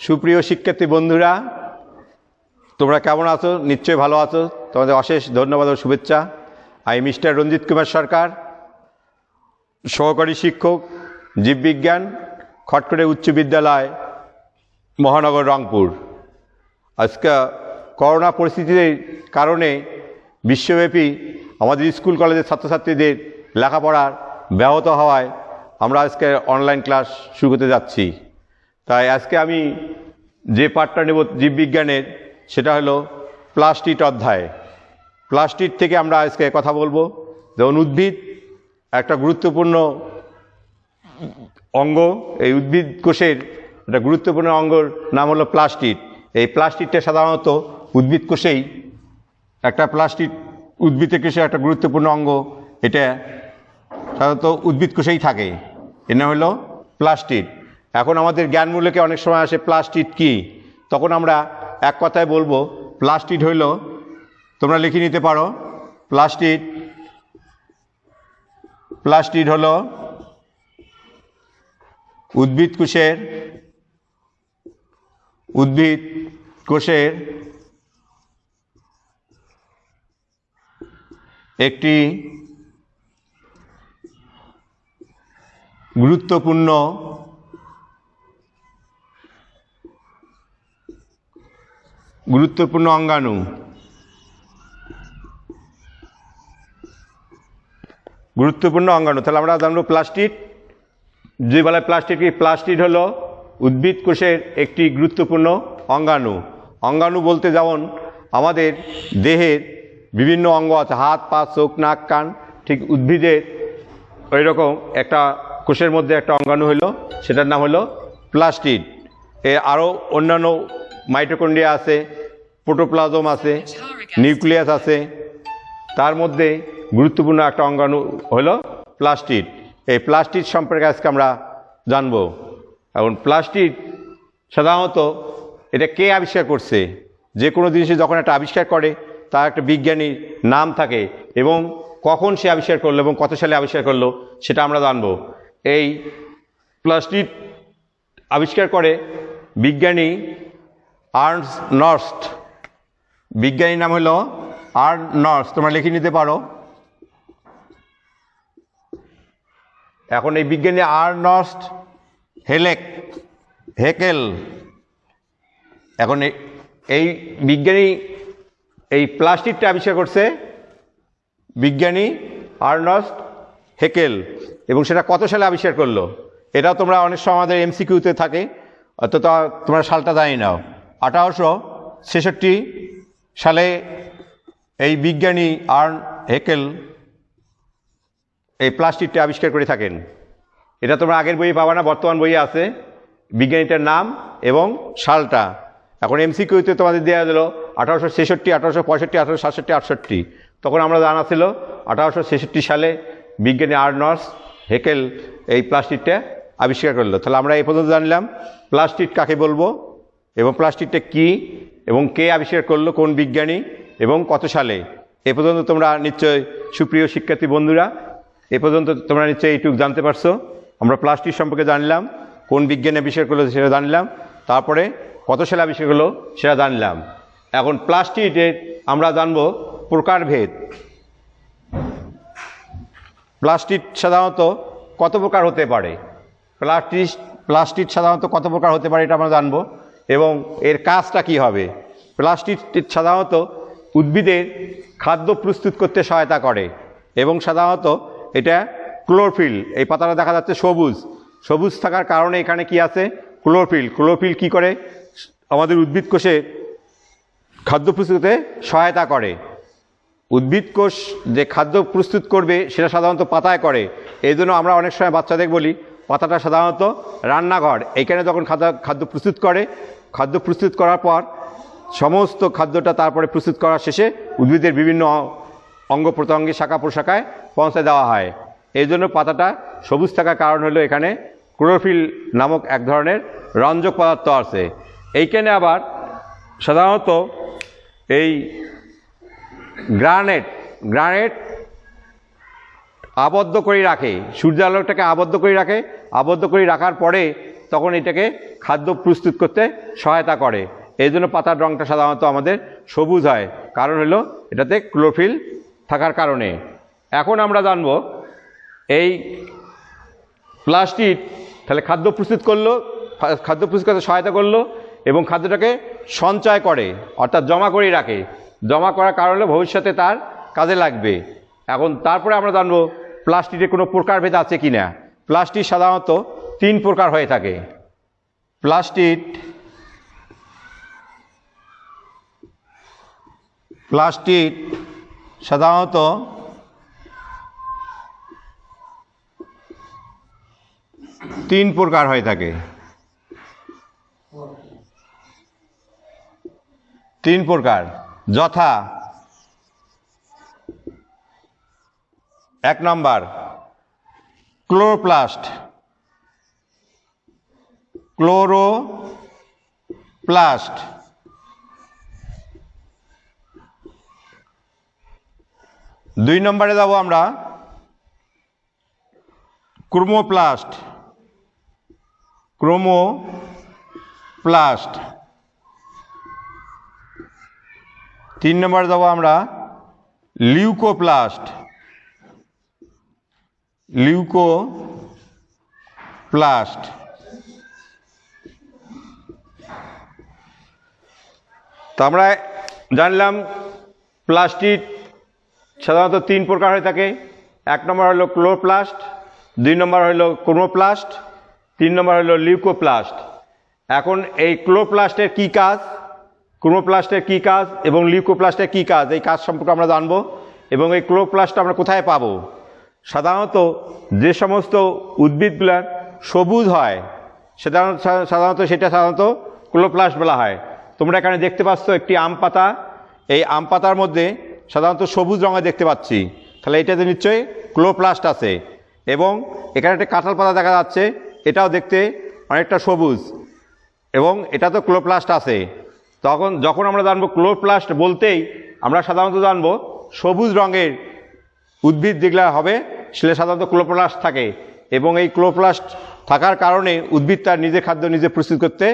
সুপ্রিয় শিক্ষার্থী বন্ধুরা, তোমরা কেমন আছো? নিশ্চয়ই ভালো আছো। তোমাদের অশেষ ধন্যবাদ ও শুভেচ্ছা। আমি মিস্টার রঞ্জিত কুমার সরকার, সহকারী শিক্ষক, জীববিজ্ঞান, খটখটে উচ্চ বিদ্যালয়, মহানগর, রংপুর। আজকে করোনা পরিস্থিতির কারণে বিশ্বব্যাপী আমাদের স্কুল কলেজের ছাত্রছাত্রীদের লেখাপড়ার ব্যাহত হওয়ায় আমরা আজকে অনলাইন ক্লাস শুরু করতে যাচ্ছি। তাই আজকে আমি যে পাঠটা নেব জীববিজ্ঞানের, সেটা হলো প্লাস্টিড অধ্যায়। প্লাস্টিড থেকে আমরা আজকে কথা বলবো। যেমন উদ্ভিদ একটা গুরুত্বপূর্ণ অঙ্গ, এই উদ্ভিদ কোষের একটা গুরুত্বপূর্ণ অঙ্গর নাম হলো প্লাস্টিড। এই প্লাস্টিডটা সাধারণত উদ্ভিদ কোষেই উদ্ভিদ কোষে একটা গুরুত্বপূর্ণ অঙ্গ। এটা সাধারণত উদ্ভিদ কোষেই থাকে। এর নাম হলো প্লাস্টিড। এখন আমাদের জ্ঞানমূলকে অনেক সময় আসে প্লাস্টিড কি, তখন আমরা এক কথায় বলবো প্লাস্টিড হইল, তোমরা লিখে নিতে পারো, প্লাস্টিড হলো উদ্ভিদ কোষের একটি গুরুত্বপূর্ণ অঙ্গাণু। তাহলে আমরা জানবো প্লাস্টিড। যে বলে প্লাস্টিড কি? প্লাস্টিড হলো উদ্ভিদ কোষের একটি গুরুত্বপূর্ণ অঙ্গাণু। অঙ্গাণু বলতে যেমন আমাদের দেহের বিভিন্ন অঙ্গ আছে, হাত, পা, চোখ, নাক, কান, ঠিক উদ্ভিদের ওই রকম একটা কোষের মধ্যে একটা অঙ্গাণু হলো, সেটার নাম হলো প্লাস্টিড। আরও অন্যান্য মাইটোকন্ড্রিয়া আছে, প্রোটোপ্লাজম আছে, নিউক্লিয়াস আছে, তার মধ্যে গুরুত্বপূর্ণ একটা অঙ্গাণু হলো প্লাস্টিড। এই প্লাস্টিড সম্পর্কে আজকে আমরা জানব। এখন প্লাস্টিড সাধারণত এটা কে আবিষ্কার করছে? যে কোনো জিনিসে যখন একটা আবিষ্কার করে তার একটা বিজ্ঞানীর নাম থাকে, এবং কখন সে আবিষ্কার করলো এবং কত সালে আবিষ্কার করলো সেটা আমরা জানব। এই প্লাস্টিড আবিষ্কার করে বিজ্ঞানী আর্নস্ট। বিজ্ঞানীর নাম হলো আর্নস্ট, তোমরা লিখে নিতে পারো। এখন এই বিজ্ঞানী আর্নস্ট হেকেল, এখন এই বিজ্ঞানী এই প্লাস্টিডটা আবিষ্কার করছে বিজ্ঞানী আর্নস্ট হেকেল, এবং সেটা কত সালে আবিষ্কার করলো এটাও তোমরা অনেক সময় আমাদের এমসিকিউতে থাকে, অর্থাৎ তোমরা সালটা জানি নাও। 1866 সালে এই বিজ্ঞানী হেকেল এই প্লাস্টিডটা আবিষ্কার করে থাকেন। এটা তোমরা আগের বইয়ে পাবা না, বর্তমান বইয়ে আছে বিজ্ঞানীটার নাম এবং সালটা। এখন এমসিকিউতে তোমাদের দেওয়া দিল 1866, 1865, 1867, 1868। তখন আমরা জানা ছিল 1866 সালে বিজ্ঞানী আর্নস্ট হেকেল এই প্লাস্টিডটা আবিষ্কার করলো। তাহলে আমরা এই পর্যন্ত জানলাম প্লাস্টিড কাকে বলবো, এবং প্লাস্টিডটা কি, এবং কে আবিষ্কার করলো, কোন বিজ্ঞানী, এবং কত সালে। এ পর্যন্ত তোমরা নিশ্চয়, সুপ্রিয় শিক্ষার্থী বন্ধুরা, এ পর্যন্ত তোমরা নিশ্চয়ই এইটুকু জানতে পারছো। আমরা প্লাস্টিড সম্পর্কে জানলাম, কোন বিজ্ঞানী আবিষ্কার করলো সেটা জানলাম, তারপরে কত সালে আবিষ্কার করলো সেটা জানলাম। এখন প্লাস্টিডের আমরা জানবো প্রকারভেদ। প্লাস্টিড সাধারণত কত প্রকার হতে পারে, প্লাস্টিড সাধারণত কত প্রকার হতে পারে এটা আমরা জানবো, এবং এর কাজটা কি হবে। প্লাস্টিড সাধারণত উদ্ভিদের খাদ্য প্রস্তুত করতে সহায়তা করে, এবং সাধারণত এটা ক্লোরোফিল, এই পাতাটা দেখা যাচ্ছে সবুজ থাকার কারণে এখানে কি আছে? ক্লোরোফিল কি করে? আমাদের উদ্ভিদ কোষে খাদ্য প্রস্তুতে সহায়তা করে। উদ্ভিদ কোষ যে খাদ্য প্রস্তুত করবে সেটা সাধারণত পাতায় করে। এই জন্য আমরা অনেক সময় বাচ্চাদের বলি পাতাটা সাধারণত রান্নাঘর। এইখানে যখন খাদ্য প্রস্তুত করে, খাদ্য প্রস্তুত করার পর সমস্ত খাদ্যটা তারপরে প্রস্তুত করার শেষে উদ্ভিদের বিভিন্ন অঙ্গ প্রত্যঙ্গে, শাখা প্রশাখায় পৌঁছে দেওয়া হয়। এই জন্য পাতাটা সবুজ থাকার কারণ হলো এখানে ক্লোরোফিল নামক এক ধরনের রঞ্জক পদার্থ আছে। এইখানে আবার সাধারণত এই গ্রানেট আবদ্ধ করে রাখে, সূর্যালোকটাকে আবদ্ধ করে রাখে। আবদ্ধ করে রাখার পরে তখন এটাকে খাদ্য প্রস্তুত করতে সহায়তা করে। এই জন্য পাতার রঙটা সাধারণত আমাদের সবুজ হয়, কারণ হলো এটাতে ক্লোরোফিল থাকার কারণে। এখন আমরা জানবো এই প্লাস্টিড তাহলে খাদ্য প্রস্তুত করলো, খাদ্য প্রস্তুত করতে সহায়তা করলো এবং খাদ্যটাকে সঞ্চয় করে অর্থাৎ জমা করে রাখে। জমা করার কারণে ভবিষ্যতে তার কাজে লাগবে। এখন তারপরে আমরা জানবো প্লাস্টিকের কোনো প্রকারভেদ আছে কি না। প্লাস্টিক সাধারণত 3 প্রকার হয়ে থাকে। প্লাস্টিক সাধারণত 3 প্রকার হয়ে থাকে। 3 প্রকার, যথা 1 নম্বর ক্লোরোপ্লাস্ট। 2 নম্বরে যাব আমরা ক্রোমোপ্লাস্ট। 3 নম্বরে যাব আমরা লিউকোপ্লাস্ট। তো আমরা জানলাম প্লাস্টিক সাধারণত 3 প্রকার হয়ে থাকে। 1 নম্বর হলো ক্লোরোপ্লাস্ট, 2 নম্বর হলো ক্রোমোপ্লাস্ট, 3 নম্বর হলো লিউকোপ্লাস্ট। এখন এই ক্লোরোপ্লাস্টের কী কাজ, ক্রোমোপ্লাস্টের কী কাজ এবং লিউকোপ্লাস্টের কী কাজ, এই কাজ সম্পর্কে আমরা জানবো। এবং এই ক্লোরোপ্লাস্টটা আমরা কোথায় পাবো? সাধারণত যে সমস্ত উদ্ভিদগুলো সবুজ হয় সাধারণত সেটা ক্লোরোপ্লাস্ট বলা হয়। তোমরা এখানে দেখতে পাচ্ছ একটি আম পাতা, এই আম পাতার মধ্যে সাধারণত সবুজ রঙে দেখতে পাচ্ছি, তাহলে এটাতে নিশ্চয়ই ক্লোরোপ্লাস্ট আছে। এবং এখানে একটা কাঁঠাল পাতা দেখা যাচ্ছে, এটাও দেখতে অনেকটা সবুজ এবং এটা তো ক্লোরোপ্লাস্ট আছে। যখন আমরা জানবো ক্লোরোপ্লাস্ট বলতেই আমরা সাধারণত জানবো সবুজ রঙের উদ্ভিদ যেগুলো হবে সেগুলো সাধারণত ক্লোরোপ্লাস্ট থাকে। এবং এই ক্লোরোপ্লাস্ট থাকার কারণে উদ্ভিদ তার নিজের খাদ্য নিজে প্রস্তুত করতে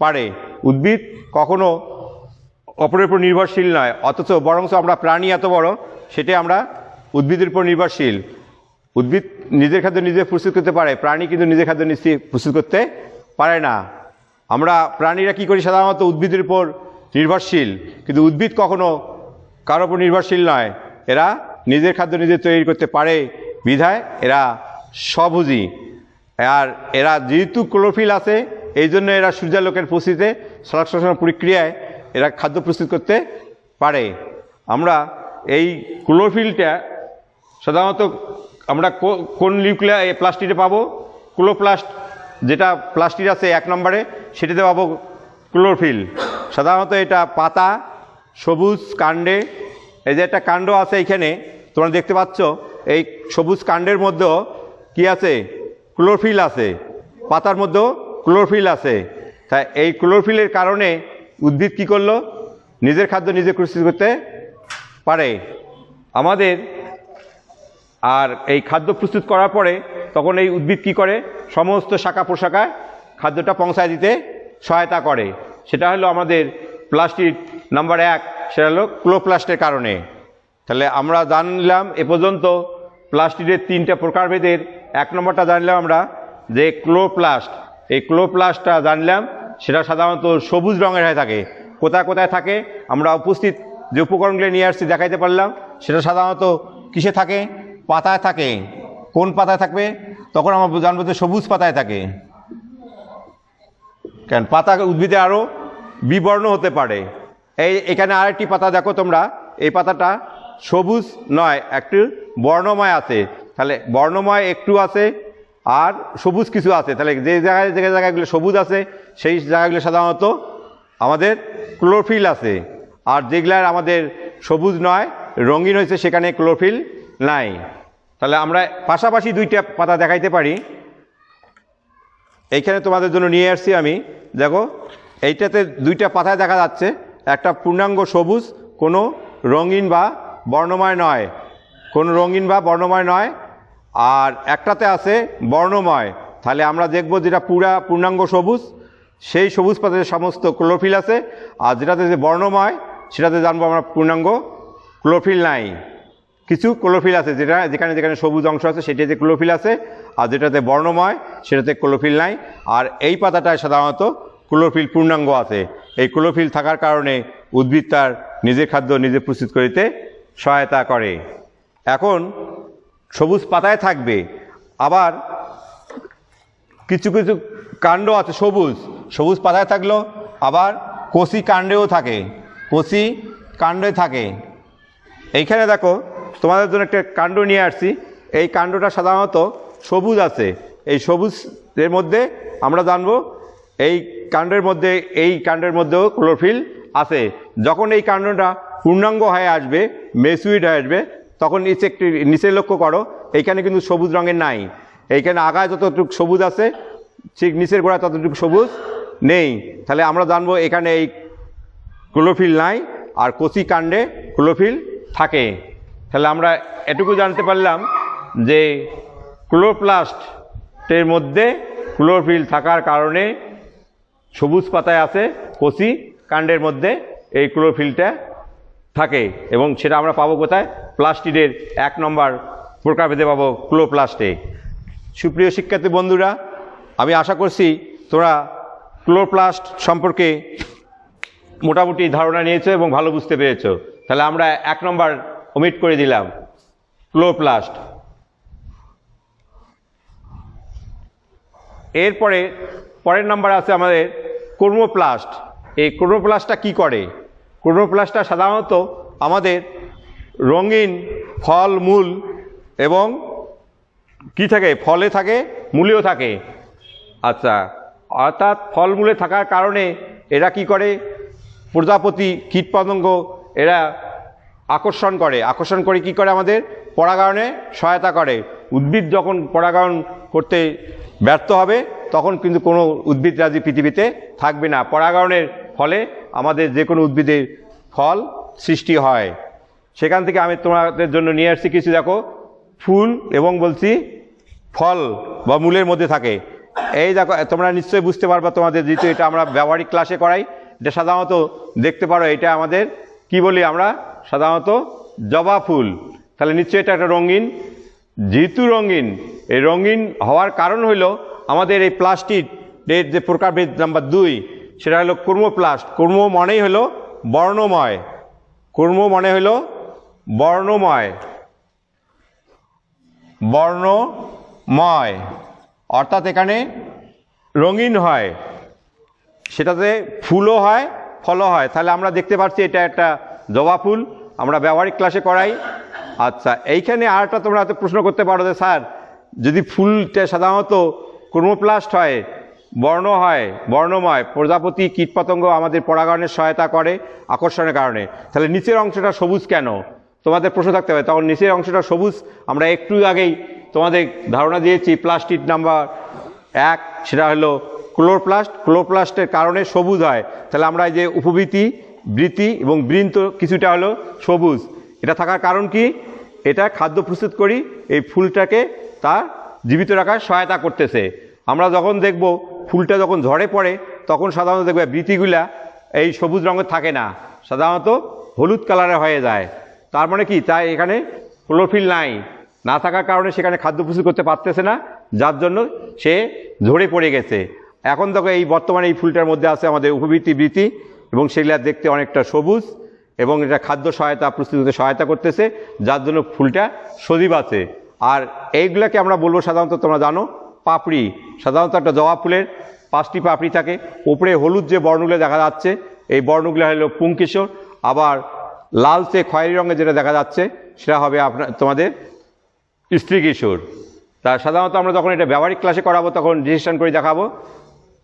পারে। উদ্ভিদ কখনো অপরের উপর নির্ভরশীল নয়, অথচ বরং আমরা প্রাণী এত বড় সেটাই আমরা উদ্ভিদের উপর নির্ভরশীল। উদ্ভিদ নিজের খাদ্য নিজে প্রস্তুত করতে পারে, প্রাণী কিন্তু নিজের খাদ্য নিজে প্রস্তুত করতে পারে না। আমরা প্রাণীরা কি করি, সাধারণত উদ্ভিদের উপর নির্ভরশীল, কিন্তু উদ্ভিদ কখনো কারোর উপর নির্ভরশীল নয়। এরা নিজের খাদ্য নিজে তৈরি করতে পারে বিধায় এরা স্বভোজী। আর এরা যেহেতু ক্লোরোফিল আছে এই জন্য এরা সূর্যালোকের উপস্থিতিতে সংশ্লেষণ প্রক্রিয়ায় এরা খাদ্য প্রস্তুত করতে পারে। আমরা এই ক্লোরোফিলটা সাধারণত আমরা কোন প্লাস্টিডে পাবো? ক্লোরোপ্লাস্ট যেটা প্লাস্টিড আছে 1 নম্বরে সেটাতে পাবো ক্লোরোফিল। সাধারণত এটা পাতা, সবুজ কাণ্ডে, এই যে একটা কাণ্ড আছে এইখানে তোমরা দেখতে পাচ্ছ, এই সবুজ কাণ্ডের মধ্যেও কি আছে? ক্লোরোফিল আছে। পাতার মধ্যেও ক্লোরোফিল আছে। তাই এই ক্লোরোফিলের কারণে উদ্ভিদ কি করলো? নিজের খাদ্য নিজে প্রস্তুত করতে পারে আমাদের। আর এই খাদ্য প্রস্তুত করার পরে তখন এই উদ্ভিদ কি করে? সমস্ত শাখা প্রশাখায় খাদ্যটা পৌঁছায় দিতে সহায়তা করে। সেটা হলো আমাদের প্লাস্টিড নাম্বার 1, সেটা হলো ক্লোরোপ্লাস্টের কারণে। তাহলে আমরা জানলাম এ পর্যন্ত প্লাস্টিডের 3টা প্রকারভেদের। 1 নম্বরটা জানলাম আমরা যে ক্লোরোপ্লাস্ট, এই ক্লোরোপ্লাস্টটা জানলাম সেটা সাধারণত সবুজ রঙের হয়ে থাকে। কোথায় কোথায় থাকে আমরা উপস্থিত যে উপকরণগুলো নিয়ে আসছি দেখাইতে পারলাম। সেটা সাধারণত কিসে থাকে? পাতায় থাকে। কোন পাতায় থাকবে? তখন আমরা জানবো যে সবুজ পাতায় থাকে। কেন পাতা উদ্ভিদে আরও বিবর্ণ হতে পারে। এখানে আরেকটি পাতা দেখো তোমরা, এই পাতাটা সবুজ নয়, একটু বর্ণময় আছে। তাহলে বর্ণময় একটু আছে আর সবুজ কিছু আছে। তাহলে যে জায়গাগুলো সবুজ আছে সেই জায়গাগুলো সাধারণত আমাদের ক্লোরোফিল আছে। আর যেগুলার আমাদের সবুজ নয়, রঙিন হয়েছে, সেখানে ক্লোরোফিল নাই। তাহলে আমরা পাশাপাশি 2টা পাতা দেখাইতে পারি। এইখানে তোমাদের জন্য নিয়ে আসছি আমি। দেখো এইটাতে 2টা পাতায় দেখা যাচ্ছে, একটা পূর্ণাঙ্গ সবুজ, কোনো রঙিন বা বর্ণময় নয়, আর একটাতে আছে বর্ণময়, তাহলে আমরা দেখব যেটা পূর্ণাঙ্গ সবুজ, সেই সবুজ পাতাতে সমস্ত ক্লোরোফিল আছে, আর যেটাতে যে বর্ণময় সেটাতে জানবো আমরা পূর্ণাঙ্গ ক্লোরোফিল নাই। কিছু ক্লোরোফিল আছে যেখানে যেখানে সবুজ অংশ আছে সেটাতে ক্লোরোফিল আছে, আর যেটাতে বর্ণময় সেটাতে ক্লোরোফিল নাই। আর এই পাতাটায় সাধারণত ক্লোরোফিল পূর্ণাঙ্গ আছে। এই ক্লোরোফিল থাকার কারণে উদ্ভিদ তার নিজের খাদ্য নিজে প্রস্তুত করতে সহায়তা করে। এখন সবুজ পাতায় থাকবে, আবার কিছু কিছু কাণ্ড আছে সবুজ পাতায় থাকলো, আবার কচি কাণ্ডেও থাকে, কচি কাণ্ডে থাকে। এইখানে দেখো তোমাদের জন্য একটা কাণ্ড নিয়ে আসছি। এই কাণ্ডটা সাধারণত সবুজ আছে। এই সবুজের মধ্যে আমরা জানবো এই কাণ্ডের মধ্যেও ক্লোরোফিল আছে। যখন এই কাণ্ডটা পূর্ণাঙ্গ হয়ে আসবে, মেচুইড হয়ে আসবে, তখন নিচে লক্ষ্য করো, এইখানে কিন্তু সবুজ রঙের নাই। এইখানে আগায় যতটুকু সবুজ আছে ঠিক নিচের গোড়ায় ততটুকু সবুজ নেই। তাহলে আমরা জানবো এখানে এই ক্লোরোফিল নাই, আর কচি কাণ্ডে ক্লোরোফিল থাকে। তাহলে আমরা এটুকু জানতে পারলাম যে ক্লোরোপ্লাস্টের মধ্যে ক্লোরোফিল থাকার কারণে সবুজ পাতায় আছে, কচি কাণ্ডের মধ্যে এই ক্লোরোফিলটা থাকে, এবং সেটা আমরা পাবো কোথায়? প্লাস্টিডের 1 নম্বর প্রকারভেদে পাবো, ক্লোরোপ্লাস্টে। সুপ্রিয় শিক্ষার্থী বন্ধুরা, আমি আশা করছি তোমরা ক্লোরোপ্লাস্ট সম্পর্কে মোটামুটি ধারণা নিয়েছো এবং ভালো বুঝতে পেরেছো। তাহলে আমরা 1 নম্বর ওমিট করে দিলাম, ক্লোরোপ্লাস্ট। পরের নাম্বার আছে আমাদের ক্রোমোপ্লাস্ট। এই ক্রোমোপ্লাস্টটা কি করে? ক্রোমোপ্লাস্টটা সাধারণত আমাদের রঙিন ফল মূল এবং কি থাকে, ফলে থাকে, মূলেও থাকে। আচ্ছা, অর্থাৎ ফলমূলে থাকার কারণে এরা কি করে? প্রজাপতি, কীটপতঙ্গ এরা আকর্ষণ করে কি করে? আমাদের পরাগায়নে সহায়তা করে। উদ্ভিদ যখন পরাগায়ন করতে ব্যর্থ হবে তখন কিন্তু কোনো উদ্ভিদরাজি পৃথিবীতে থাকবে না। পরাগায়নের ফলে আমাদের যে কোনো উদ্ভিদের ফল সৃষ্টি হয়। সেখান থেকে আমি তোমাদের জন্য নিয়ে আসছি কিছু, দেখো, ফুল এবং বলছি ফল বা মূলের মধ্যে থাকে। এই দেখো, তোমরা নিশ্চয়ই বুঝতে পারবা, তোমাদের যেহেতু এটা আমরা ব্যবহারিক ক্লাসে করাই। এটা সাধারণত দেখতে পারো, এটা আমাদের কি বলি আমরা? সাধারণত জবা ফুল। তাহলে নিশ্চয়ই এটা একটা রঙিন। যেহেতু রঙিন, এই রঙিন হওয়ার কারণ হইল আমাদের এই প্লাস্টিডের যে প্রকারভেদ নাম্বার 2, সেটা হলো ক্রোমোপ্লাস্ট। ক্রোমো মনেই হলো বর্ণময়, ক্রোমো মনে হলো বর্ণময়, অর্থাৎ এখানে রঙিন হয়, সেটাতে ফুলও হয়, ফলও হয়। তাহলে আমরা দেখতে পাচ্ছি এটা একটা জবা ফুল, আমরা ব্যবহারিক ক্লাসে করাই। আচ্ছা, এইখানে আরেকটা তোমরা হয়তো প্রশ্ন করতে পারো যে স্যার, যদি ফুলটা সাধারণত ক্রোমোপ্লাস্ট হয়, বর্ণময়, প্রজাপতি কীটপতঙ্গ আমাদের পরাগায়নের সহায়তা করে আকর্ষণের কারণে, তাহলে নিচের অংশটা সবুজ কেন? তোমাদের প্রশ্ন থাকতে হবে। তখন নিচের অংশটা সবুজ আমরা একটু আগেই তোমাদের ধারণা দিয়েছি, প্লাস্টিড নাম্বার 1, সেটা হলো ক্লোরোপ্লাস্ট। ক্লোরোপ্লাস্টের কারণে সবুজ হয়। তাহলে আমরা এই যে উপবৃতি, বৃতি এবং বৃন্ত কিছুটা হলো সবুজ। এটা থাকার কারণ কি? এটা খাদ্য প্রস্তুত করি, এই ফুলটাকে তা জীবিত রাখার সহায়তা করতেছে। আমরা যখন দেখব ফুলটা যখন ঝরে পড়ে তখন সাধারণত দেখবে বৃতিগুলা এই সবুজ রঙের থাকে না, সাধারণত হলুদ কালারে হয়ে যায়। তার মানে কি? তাই এখানে ক্লোরোফিল না থাকার কারণে সেখানে খাদ্য প্রস্তুত করতে পারতেছে না, যার জন্য সে ঝরে পড়ে গেছে। এখন দেখো এই বর্তমানে এই ফুলটার মধ্যে আছে আমাদের উপবৃতি, বৃতি, এবং সেগুলা দেখতে অনেকটা সবুজ, এবং এটা খাদ্য প্রস্তুত করতে সহায়তা করতেছে, যার জন্য ফুলটা সজীব আছে। আর এইগুলাকে আমরা বলবো সাধারণত, তোমরা জানো, পাপড়ি। সাধারণত একটা জবা ফুলের 5টি পাপড়ি থাকে। উপরে হলুদ যে বর্ণগুলো দেখা যাচ্ছে, এই বর্ণগুলো হলো পুংকেশর। আবার লালচে খয়েরি রঙে যেটা দেখা যাচ্ছে সেটা হবে তোমাদের স্ত্রীকিশোর। তা সাধারণত আমরা যখন এটা ব্যবহারিক ক্লাসে করাবো তখন রেজিস্ট্রেশন করে দেখাবো।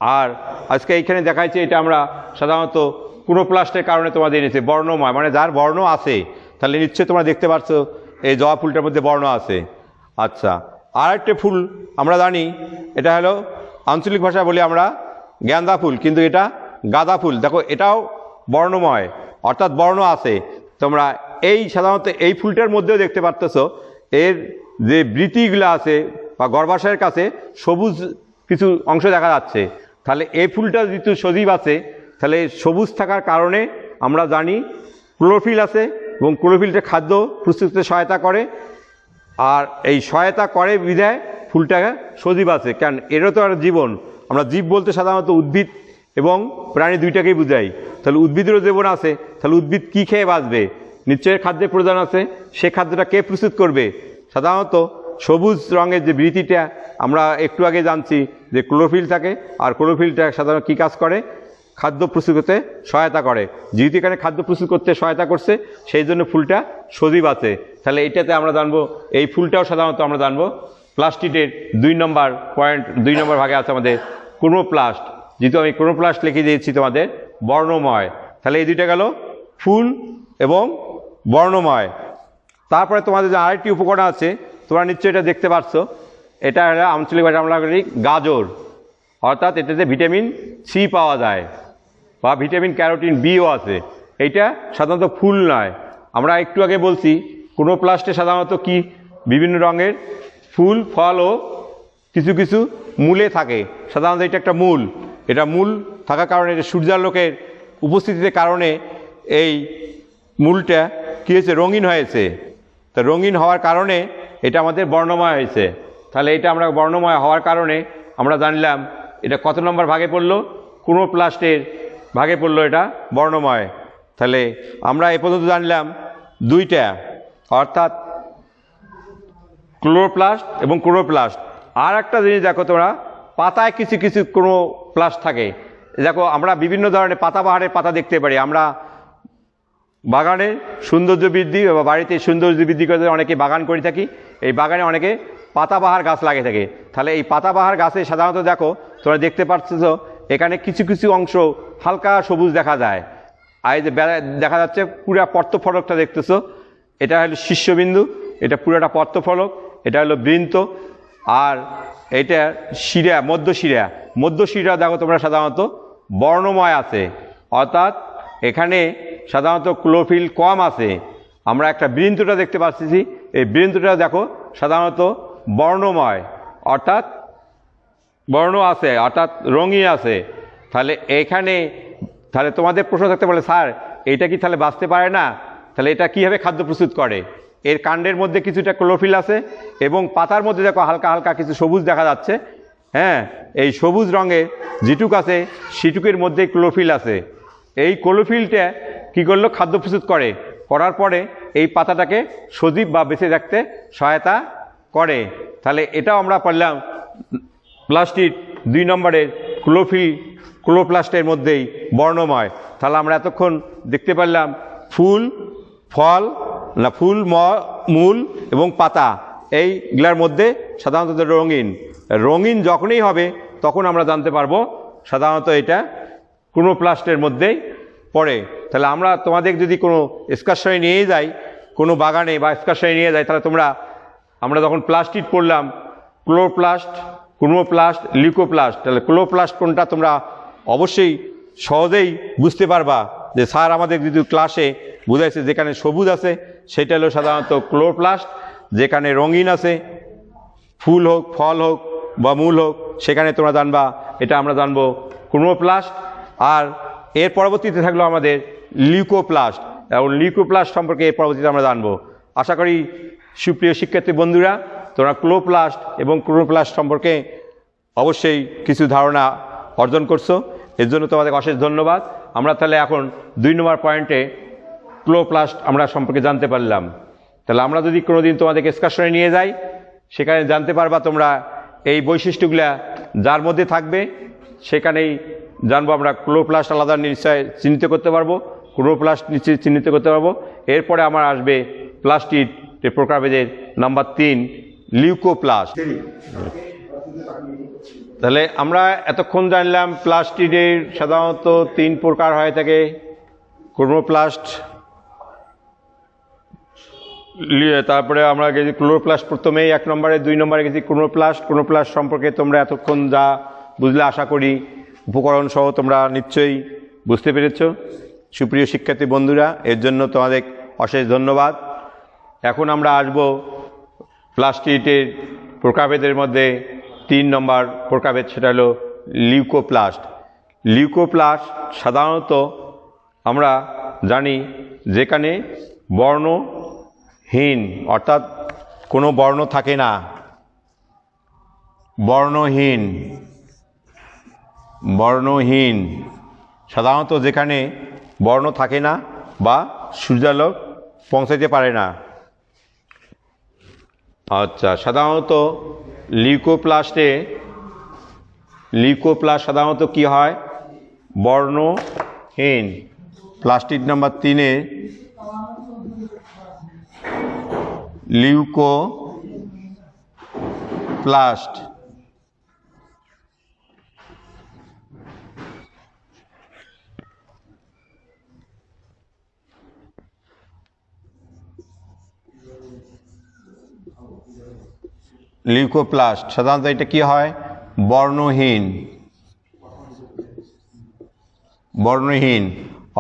আর আজকে এইখানে দেখাইছে এটা আমরা সাধারণত ক্লোরোপ্লাস্টের কারণে তোমাদের এনেছে বর্ণময়, মানে যার বর্ণ আছে। তাহলে নিশ্চয়ই তোমরা দেখতে পাচ্ছ এই জবা ফুলটার মধ্যে বর্ণ আছে। আচ্ছা, আর একটা ফুল আমরা জানি, এটা হলো আঞ্চলিক ভাষায় বলি আমরা গেন্দা ফুল, কিন্তু এটা গাঁদা ফুল। দেখো, এটাও বর্ণময়, অর্থাৎ বর্ণ আছে। তোমরা এই সাধারণত এই ফুলটার মধ্যেও দেখতে পারতেছ এর যে বৃতিগুলো আছে বা গর্ভাশয়ের কাছে সবুজ কিছু অংশ দেখা যাচ্ছে। তাহলে এই ফুলটা যেহেতু সজীব আছে, তাহলে সবুজ থাকার কারণে আমরা জানি ক্লোরোফিল আছে, এবং ক্লোরোফিলটা খাদ্য প্রস্তুতিতে সহায়তা করে। আর এই সহায়তা করে বিধায় ফুলটা সজীব আছে, কারণ এরও তো আর জীবন। আমরা জীব বলতে সাধারণত উদ্ভিদ এবং প্রাণী দুইটাকেই বুঝাই। তাহলে উদ্ভিদেরও জীবন আছে, তাহলে উদ্ভিদ কী খেয়ে বাঁচবে? নিশ্চয়ই খাদ্যের প্রয়োজন আছে। সে খাদ্যটা কে প্রস্তুত করবে? সাধারণত সবুজ রঙের যে বৃতিটা আমরা একটু আগে জানছি যে ক্লোরোফিল থাকে, আর ক্লোরোফিলটা সাধারণত কী কাজ করে? খাদ্য প্রস্তুত করতে সহায়তা করে। যেহেতু এখানে খাদ্য প্রস্তুত করতে সহায়তা করছে, সেই জন্য ফুলটা সজীব আছে। তাহলে এইটাতে আমরা জানবো, এই ফুলটাও সাধারণত আমরা জানবো প্লাস্টিডের 2 নম্বর ভাগে আছে আমাদের ক্রোমোপ্লাস্ট। যেহেতু আমি ক্রোমোপ্লাস্ট লিখে দিয়েছি তোমাদের বর্ণময়, তাহলে এই দুইটা গেল ফুল এবং বর্ণময়। তারপরে তোমাদের যে আরেকটি উপকরণ আছে, তোমরা নিশ্চয়ই এটা দেখতে পাচ্ছ, এটা হলো আঞ্চলিক ভাষায় আমরা বলি গাজর, অর্থাৎ এটাতে ভিটামিন সি পাওয়া যায়, বা ভিটামিন ক্যারোটিন বিও আছে। এইটা সাধারণত ফুল নয়। আমরা একটু আগে বলছি ক্রোমোপ্লাস্টে সাধারণত কি বিভিন্ন রঙের ফুল, ফল ও কিছু কিছু মূলে থাকে। সাধারণত এটা একটা মূল। এটা মূল থাকার কারণে, এটা সূর্যালোকের উপস্থিতির কারণে এই মূলটা কী হয়েছে? রঙিন হয়েছে। তা রঙিন হওয়ার কারণে এটা আমাদের বর্ণময় হয়েছে। তাহলে এটা আমরা বর্ণময় হওয়ার কারণে আমরা জানলাম এটা কত নম্বর ভাগে পড়লো? ক্রোমোপ্লাস্টের ভাগে পড়লো এটা বর্ণময়। তাহলে আমরা এ পর্যন্ত জানলাম দুইটা, অর্থাৎ ক্লোরোপ্লাস্ট এবং ক্লোরোপ্লাস্ট। আর একটা জিনিস দেখো তোমরা, পাতায় কিছু কিছু ক্লোরোপ্লাস্ট থাকে। দেখো আমরা বিভিন্ন ধরনের পাতাবাহারের পাতা দেখতে পারি। আমরা বাগানের সৌন্দর্য বৃদ্ধি বা বাড়িতে সৌন্দর্য বৃদ্ধি করতে অনেকে বাগান করে থাকি। এই বাগানে অনেকে পাতাবাহার গাছ লাগিয়ে থাকে। তাহলে এই পাতাবাহার গাছে সাধারণত দেখো তোমরা দেখতে পাচ্ছ, এখানে কিছু কিছু অংশ হালকা সবুজ দেখা যায়। আর এই যে দেখা যাচ্ছে পুরা পত্রফলকটা দেখতেছো, এটা হলো শীর্ষবিন্দু, এটা পুরোটা পত্রফলক, এটা হলো বৃন্ত, আর এটা শিরা, মধ্যশিরা দেখো তোমরা সাধারণত বর্ণময় আছে, অর্থাৎ এখানে সাধারণত ক্লোরোফিল কম আছে। আমরা একটা বৃন্তটা দেখতে পাচ্ছি, এই বৃন্তটা দেখো সাধারণত বর্ণময়, অর্থাৎ বর্ণ আছে, অর্থাৎ রঙিন আছে। তাহলে এখানে তাহলে তোমাদের প্রশ্ন থাকতে পারে, স্যার এটা কি তাহলে বাঁচতে পারে না? তাহলে এটা কীভাবে খাদ্য প্রস্তুত করে? এর কাণ্ডের মধ্যে কিছুটা ক্লোরোফিল আছে, এবং পাতার মধ্যে দেখো হালকা হালকা কিছু সবুজ দেখা যাচ্ছে। হ্যাঁ, এই সবুজ রঙে যেটুক আছে সেটুকের মধ্যে ক্লোরোফিল আছে। এই ক্লোরোফিলটা কী করলো? খাদ্য প্রস্তুত করার পরে এই পাতাটাকে সজীব বা বেঁচে রাখতে সহায়তা করে। তাহলে এটাও আমরা পড়লাম প্লাস্টিড 2 নম্বরের ক্লোরোপ্লাস্টের মধ্যেই বর্ণময়। তাহলে আমরা এতক্ষণ দেখতে পারলাম ফুল, ফল না ফুল, মূল এবং পাতা, এইগুলার মধ্যে সাধারণত রঙিন যখনই হবে তখন আমরা জানতে পারবো সাধারণত এটা ক্রোমোপ্লাস্টের মধ্যেই পড়ে। তাহলে আমরা তোমাদের যদি কোনো এক্সকারশনে নিয়ে যাই, কোনো বাগানে বা এক্সকারশনে নিয়ে যাই, তাহলে আমরা যখন প্লাস্টিড পড়লাম ক্লোরোপ্লাস্ট, ক্রোমোপ্লাস্ট, লিউকোপ্লাস্ট, তাহলে ক্লোরোপ্লাস্ট কোনটা তোমরা অবশ্যই সহজেই বুঝতে পারবা যে স্যার আমাদের যদি ক্লাসে বুঝাইছে যেখানে সবুজ আছে সেটা হলো সাধারণত ক্লোরোপ্লাস্ট, যেখানে রঙিন আছে ফুল হোক, ফল হোক বা মূল হোক, সেখানে তোমরা জানবা এটা আমরা জানবো ক্রোমোপ্লাস্ট। আর এর পরবর্তীতে থাকলো আমাদের লিউকোপ্লাস্ট, এবং লিউকোপ্লাস্ট সম্পর্কে এর পরবর্তীতে আমরা জানবো। আশা করি সুপ্রিয় শিক্ষার্থী বন্ধুরা তোমরা ক্লোরোপ্লাস্ট এবং ক্রোমোপ্লাস্ট সম্পর্কে অবশ্যই কিছু ধারণা অর্জন করছো। এর জন্য তোমাদের অশেষ ধন্যবাদ। আমরা তাহলে এখন 2 নম্বর পয়েন্টে ক্লোরোপ্লাস্ট আমরা সম্পর্কে জানতে পারলাম। তাহলে আমরা যদি কোনোদিন তোমাদেরকে এক্সকারশনে নিয়ে যাই, সেখানে জানতে পারবা তোমরা এই বৈশিষ্ট্যগুলা যার মধ্যে থাকবে, সেখানেই জানবো আমরা ক্লোরোপ্লাস্ট আলাদা নিশ্চয় চিহ্নিত করতে পারবো, ক্লোরোপ্লাস্ট নিশ্চয় চিহ্নিত করতে পারবো। এরপরে আমার আসবে প্লাস্টিড প্রকারভেদের নাম্বার 3 লিউকোপ্লাস্ট। তাহলে আমরা এতক্ষণ জানলাম প্লাস্টিডের সাধারণত 3 প্রকার হয়ে থাকে। ক্রোমোপ্লাস্ট, তারপরে আমরা গেছি ক্লোরোপ্লাস্ট প্রথমেই 1 নম্বরে, 2 নম্বরে গেছি ক্রোমোপ্লাস্ট সম্পর্কে তোমরা এতক্ষণ যা বুঝলে আশা করি উপকরণ সহ তোমরা নিশ্চয়ই বুঝতে পেরেছ। সুপ্রিয় শিক্ষার্থী বন্ধুরা, এর জন্য তোমাদের অশেষ ধন্যবাদ। এখন আমরা আসব প্লাস্টিডের প্রকারভেদের মধ্যে 3 নম্বর প্রকারভেদ সেটা হলো লিউকোপ্লাস্ট। লিউকোপ্লাস্ট সাধারণত আমরা জানি যেখানে বর্ণহীন অর্থাৎ কোনো বর্ণ থাকে না, বর্ণহীন সাধারণত যেখানে বর্ণ থাকে না বা সূর্যালোক পৌঁছাতে পারে না। আচ্ছা, সাধারণত লিউকোপ্লাস্ট সাধারণত কি হয়? বর্ণহীন। প্লাস্টিক নাম্বার 3-এ লিউকোপ্লাস্ট সাধারণত এটা কি হয়? বর্ণহীন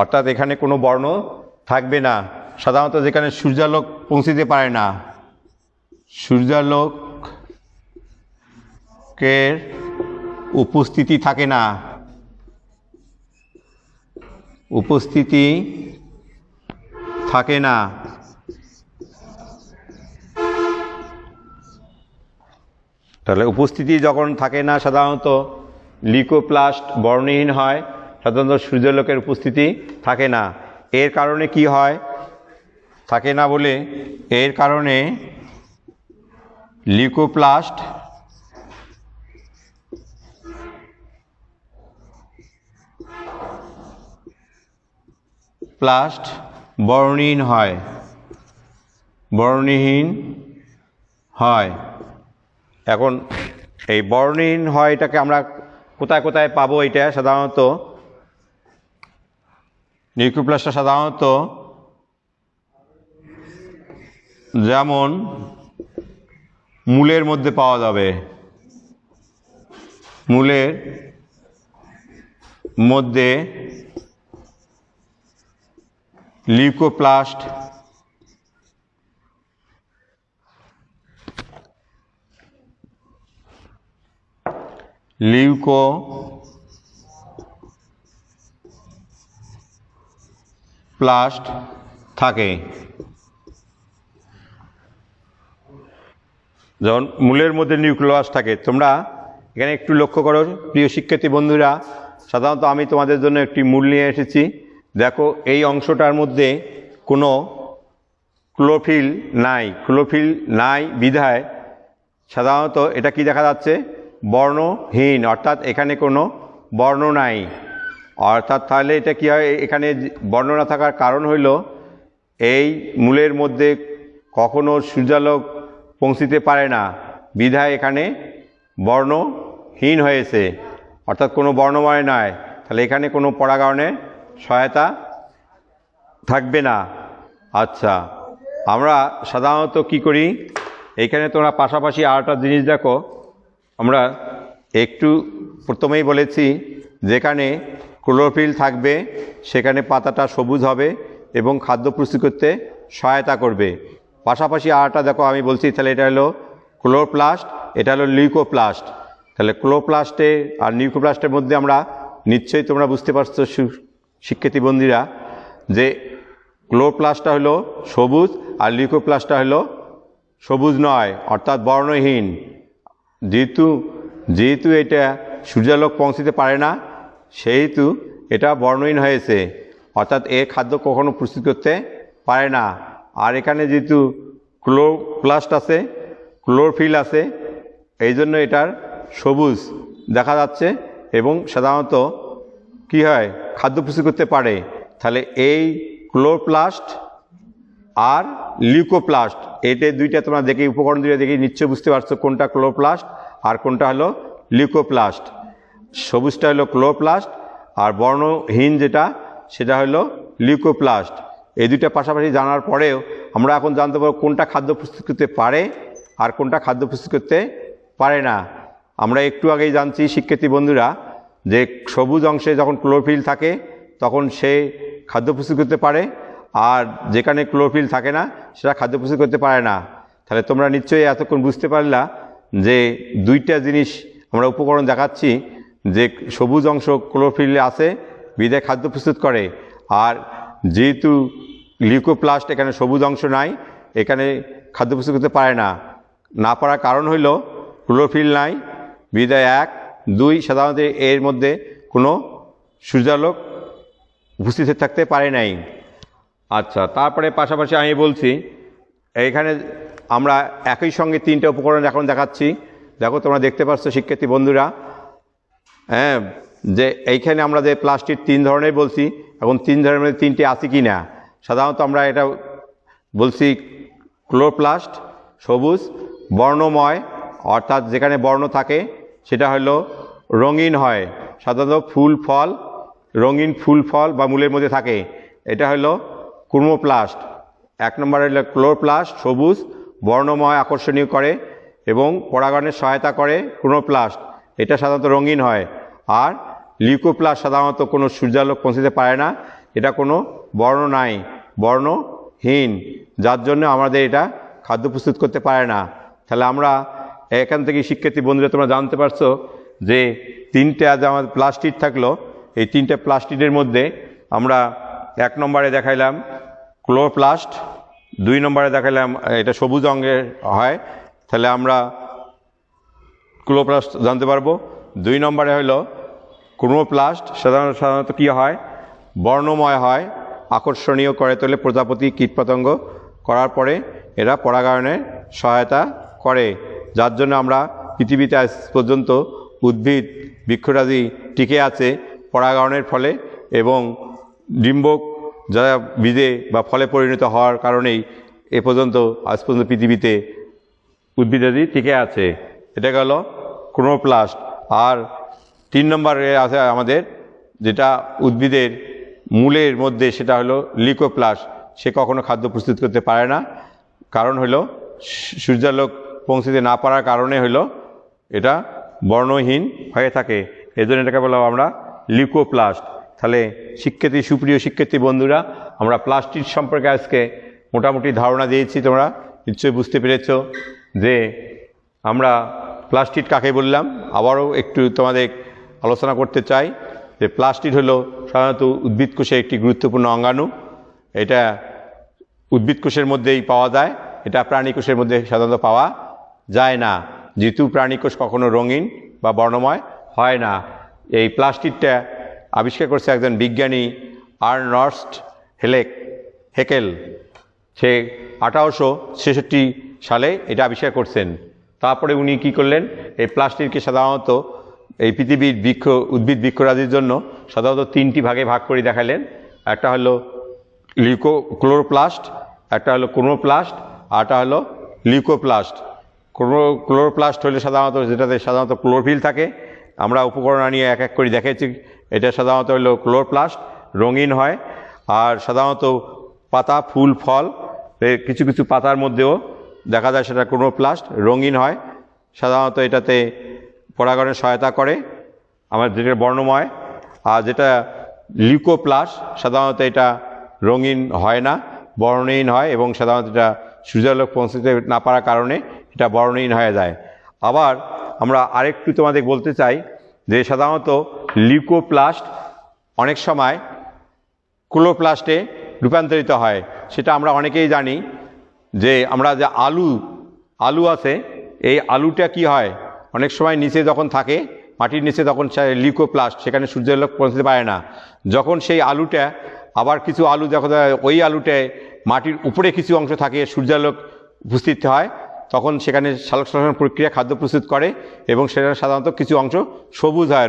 অর্থাৎ এখানে কোনো বর্ণ থাকবে না। সাধারণত যেখানে সূর্যালোক পৌঁছতে পারে না, সূর্যালোকের উপস্থিতি থাকে না, তাহলে উপস্থিতি যখন থাকে না সাধারণত লিউকোপ্লাস্ট বর্ণহীন হয়। সাধারণত সূর্যালোকের উপস্থিতি থাকে না। এর কারণে কি হয়? থাকে না বলে এর কারণে লিউকোপ্লাস্ট বর্ণহীন হয়। এখন এই বর্ণহীন হয় এটাকে আমরা কোথায় কোথায় পাবো? এটা সাধারণত লিউকোপ্লাস্টটা সাধারণত যেমন মূলের মধ্যে পাওয়া যাবে, মূলের মধ্যে লিউকোপ্লাস্ট থাকে। যখন মূলের মধ্যে নিউক্লিয়াস থাকে, তোমরা এখানে একটু লক্ষ্য করো প্রিয় শিক্ষার্থী বন্ধুরা, সাধারণত আমি তোমাদের জন্য একটি মূল নিয়ে এসেছি। দেখো এই অংশটার মধ্যে কোনো ক্লোরোফিল নাই বিধায় সাধারণত এটা কি দেখা যাচ্ছে? বর্ণহীন, অর্থাৎ এখানে কোনো বর্ণ নাই। অর্থাৎ তাহলে এটা কি হয়? এখানে বর্ণ না থাকার কারণ হইল এই মূলের মধ্যে কখনো সূর্যালোক পৌঁছিতে পারে না বিধায় এখানে বর্ণহীন হয়েছে, অর্থাৎ কোনো বর্ণময় নয়। তাহলে এখানে কোনো পরাগায়নের সহায়তা থাকবে না। আচ্ছা, আমরা সাধারণত কি করি? এইখানে তোমরা পাশাপাশি আরেকটা জিনিস দেখো। আমরা একটু প্রথমেই বলেছি যেখানে ক্লোরোফিল থাকবে সেখানে পাতাটা সবুজ হবে এবং খাদ্য প্রস্তুত করতে সহায়তা করবে। পাশাপাশি আরেকটা দেখো আমি বলছি, তাহলে এটা হলো ক্লোরোপ্লাস্ট, এটা হলো লিউকোপ্লাস্ট। তাহলে ক্লোরোপ্লাস্টে আর লিউকোপ্লাস্টের মধ্যে আমরা নিশ্চয়ই তোমরা বুঝতে পারছো শিক্ষার্থী বন্ধুরা যে ক্লোরোপ্লাস্টটা হলো সবুজ আর লিউকোপ্লাস্টটা হলো সবুজ নয়, অর্থাৎ বর্ণহীন। যেহেতু এটা সূর্যালোক পৌঁছতে পারে না সেহেতু এটা বর্ণহীন হয়েছে, অর্থাৎ এর খাদ্য কখনো প্রস্তুত করতে পারে না। আর এখানে যেহেতু ক্লোরোপ্লাস্ট আছে, ক্লোরোফিল আছে, এই জন্য এটার সবুজ দেখা যাচ্ছে এবং সাধারণত কি হয়? খাদ্য প্রস্তুত করতে পারে। তাহলে এই ক্লোরোপ্লাস্ট আর লিউকোপ্লাস্ট এটা দুইটা তোমরা দেখে উপকরণ দুইটা দেখে নিশ্চয় বুঝতে পারছো কোনটা ক্লোরোপ্লাস্ট আর কোনটা হলো লিউকোপ্লাস্ট। সবুজটা হলো ক্লোরোপ্লাস্ট আর বর্ণহীন যেটা সেটা হলো লিউকোপ্লাস্ট। এই দুইটা পাশাপাশি জানার পরেও আমরা এখন জানতে পারবো কোনটা খাদ্য প্রস্তুত করতে পারে আর কোনটা খাদ্য প্রস্তুত করতে পারে না। আমরা একটু আগেই জানছি শিক্ষার্থী বন্ধুরা যে সবুজ অংশে যখন ক্লোরোফিল থাকে তখন সে খাদ্য প্রস্তুত করতে পারে, আর যেখানে ক্লোরোফিল থাকে না সেটা খাদ্য প্রস্তুত করতে পারে না। তাহলে তোমরা নিশ্চয়ই এতক্ষণ বুঝতে পারলা যে দুইটা জিনিস আমরা উপকরণ দেখাচ্ছি, যে সবুজ অংশ ক্লোরোফিলে আছে বিধায় খাদ্য প্রস্তুত করে, আর যেহেতু লিউকোপ্লাস্ট এখানে সবুজ অংশ নাই, এখানে খাদ্য প্রস্তুত করতে পারে না। না পারার কারণ হইল ক্লোরোফিল নাই বিধায় 1, 2 সাধারণত এর মধ্যে কোনো সূর্যালোক উপস্থিত থাকতে পারে নাই। আচ্ছা, তারপরে পাশাপাশি আমি বলছি এইখানে আমরা একই সঙ্গে 3টে উপকরণ এখন দেখাচ্ছি। দেখো তোমরা দেখতে পাচ্ছ শিক্ষার্থী বন্ধুরা, হ্যাঁ, যে এইখানে আমরা যে প্লাস্টিক 3 ধরনের বলছি, এখন 3 ধরনের মধ্যে 3টে আছে কি না। সাধারণত আমরা এটা বলছি ক্লোরোপ্লাস্ট সবুজ, বর্ণময় অর্থাৎ যেখানে বর্ণ থাকে সেটা হলো রঙিন হয়, সাধারণত ফুল ফল, রঙিন ফুল ফল বা মূলের মধ্যে থাকে, এটা হলো ক্রোমোপ্লাস্ট। 1 নম্বর হলো ক্লোরোপ্লাস্ট সবুজ, বর্ণময় আকর্ষণীয় করে এবং পরাগণের সহায়তা করে ক্রোমোপ্লাস্ট, এটা সাধারণত রঙিন হয়। আর লিউকোপ্লাস্ট সাধারণত কোনো সূর্যালোক পৌঁছতে পারে না, এটা কোনো বর্ণ নাই, বর্ণহীন, যার জন্য আমাদের এটা খাদ্য প্রস্তুত করতে পারে না। তাহলে আমরা এখান থেকে শিক্ষার্থী বন্ধুরা তোমরা জানতে পারছো যে 3টে আজ আমাদের প্লাস্টিক থাকলো, এই 3টে প্লাস্টিকের মধ্যে আমরা 1 নম্বরে দেখাইলাম ক্লোরোপ্লাস্ট, 2 নম্বরে দেখাইলাম এটা সবুজ রঙের হয়, তাহলে আমরা ক্লোরোপ্লাস্ট জানতে পারবো। 2 নম্বরে হলো ক্রোমোপ্লাস্ট, সাধারণত কী হয়, বর্ণময় হয়, আকর্ষণীয় করে তোলে প্রজাপতি কীটপতঙ্গ করার পরে এরা পরাগায়নের সহায়তা করে, যার জন্য আমরা পৃথিবীতে আজ পর্যন্ত উদ্ভিদ বৃক্ষরাজি টিকে আছে পরাগায়নের ফলে, এবং ডিম্বক যারা বীজে বা ফলে পরিণত হওয়ার কারণেই এ পর্যন্ত আজ পর্যন্ত পৃথিবীতে উদ্ভিদাদি টিকে আছে। এটা গেল ক্রোমোপ্লাস্ট। আর 3 নম্বরে আছে আমাদের যেটা উদ্ভিদের মূলের মধ্যে, সেটা হলো লিউকোপ্লাস্ট, সে কখনো খাদ্য প্রস্তুত করতে পারে না, কারণ হলো সূর্যালোক পৌঁছতে না পারার কারণে হলো এটা বর্ণহীন হয়ে থাকে, এজন্য এটাকে বলা আমরা লিউকোপ্লাস্ট। তাহলে সুপ্রিয় শিক্ষার্থী বন্ধুরা, আমরা প্লাস্টিক সম্পর্কে আজকে মোটামুটি ধারণা দিয়েছি, তোমরা নিশ্চয়ই বুঝতে পেরেছ যে আমরা প্লাস্টিক কাকে বললাম। আবারও একটু তোমাদের আলোচনা করতে চাই যে প্লাস্টিক হলো সাধারণত উদ্ভিদ কোষের একটি গুরুত্বপূর্ণ অঙ্গাণু, এটা উদ্ভিদ কোষের মধ্যেই পাওয়া যায়, এটা প্রাণী কোষের মধ্যে সাধারণত পাওয়া যায় না, যেহেতু প্রাণী কোষ কখনো রঙিন বা বর্ণময় হয় না। এই প্লাস্টিকটা আবিষ্কার করছে একজন বিজ্ঞানী আর্নস্ট হেকেল, সে 1866 সালে এটা আবিষ্কার করছেন। তারপরে উনি কি করলেন, এই প্লাস্টিককে সাধারণত এই পৃথিবীর উদ্ভিদ বৃক্ষরাজির জন্য সাধারণত 3টি ভাগে ভাগ করে দেখালেন। একটা হলো ক্লোরোপ্লাস্ট, একটা হলো ক্রোমোপ্লাস্ট, আরটা হলো লিউকোপ্লাস্ট। ক্লোরোপ্লাস্ট হলে যেটাতে সাধারণত ক্লোরোফিল থাকে, আমরা উপকরণ নিয়ে এক এক করে দেখেছি, এটা সাধারণত হলো ক্লোরোপ্লাস্ট, রঙিন হয়, আর সাধারণত পাতা ফুল ফল কিছু কিছু পাতার মধ্যেও দেখা যায় সেটা ক্রোমোপ্লাস্ট, রঙিন হয়, সাধারণত এটাতে পরাগণের সহায়তা করে, আমার যেটা বর্ণময়। আর যেটা লিউকোপ্লাস্ট সাধারণত এটা রঙিন হয় না, বর্ণহীন হয়, এবং সাধারণত এটা সূর্যালোক পৌঁছতে না পারার কারণে এটা বর্ণহীন হয়ে যায়। আবার আমরা আরেকটু তোমাদের বলতে চাই যে সাধারণত লিউকোপ্লাস্ট অনেক সময় ক্লোরোপ্লাস্টে রূপান্তরিত হয়, সেটা আমরা অনেকেই জানি। যে আমরা যে আলু আছে, এই আলুটা কি হয়, অনেক সময় নিচে যখন থাকে মাটির নিচে, তখন লিউকোপ্লাস্ট, সেখানে সূর্যালোক পৌঁছতে পারে না। যখন সেই আলুটা আবার কিছু আলু যখন ওই আলুটায় মাটির উপরে কিছু অংশ থাকে, সূর্যালোক উপস্থিত হয়, তখন সেখানে সালোকসংশ্লেষণ প্রক্রিয়া খাদ্য প্রস্তুত করে, এবং সেখানে সাধারণত কিছু অংশ সবুজ হয়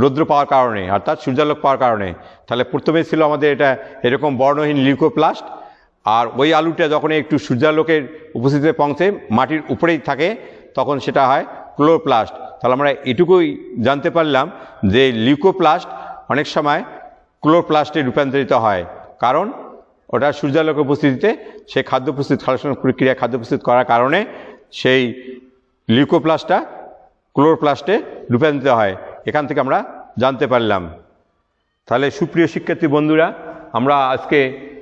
রৌদ্র পাওয়ার কারণে, অর্থাৎ সূর্যালোক পাওয়ার কারণে। তাহলে প্রথমে ছিল আমাদের এটা এরকম বর্ণহীন লিউকোপ্লাস্ট, আর ওই আলুটা যখন একটু সূর্যালোকের উপস্থিতিতে পৌঁছে মাটির উপরেই থাকে, তখন সেটা হয় ক্লোরোপ্লাস্ট। তাহলে আমরা এটুকুই জানতে পারলাম যে লিউকোপ্লাস্ট অনেক সময় ক্লোরোপ্লাস্টে রূপান্তরিত হয়, কারণ ওটা সূর্যালোকের উপস্থিতিতে সে খাদ্য প্রস্তুত প্রক্রিয়া খাদ্য প্রস্তুত করার কারণে সেই লিউকোপ্লাস্টটা ক্লোরোপ্লাস্টে রূপান্তরিত হয়। এখান থেকে আমরা জানতে পারলাম। তাহলে সুপ্রিয় শিক্ষার্থী বন্ধুরা, আমরা আজকে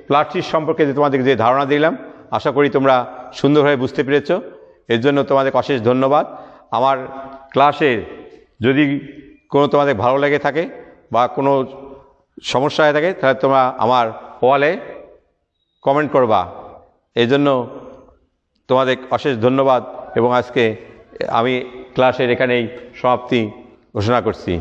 প্লাস্টিক সম্পর্কে তোমাদেরকে যে ধারণা দিলাম, আশা করি তোমরা সুন্দরভাবে বুঝতে পেরেছ। এর জন্য তোমাদের অশেষ ধন্যবাদ। আমার ক্লাসের যদি কোনো তোমাদের ভালো লেগে থাকে বা কোনো সমস্যা হয়ে থাকে তাহলে তোমরা আমার ওয়ালে কমেন্ট করবা। এই জন্য তোমাদের অশেষ ধন্যবাদ এবং আজকে আমি ক্লাসের এখানেই সমাপ্তি ঘোষণা করছি।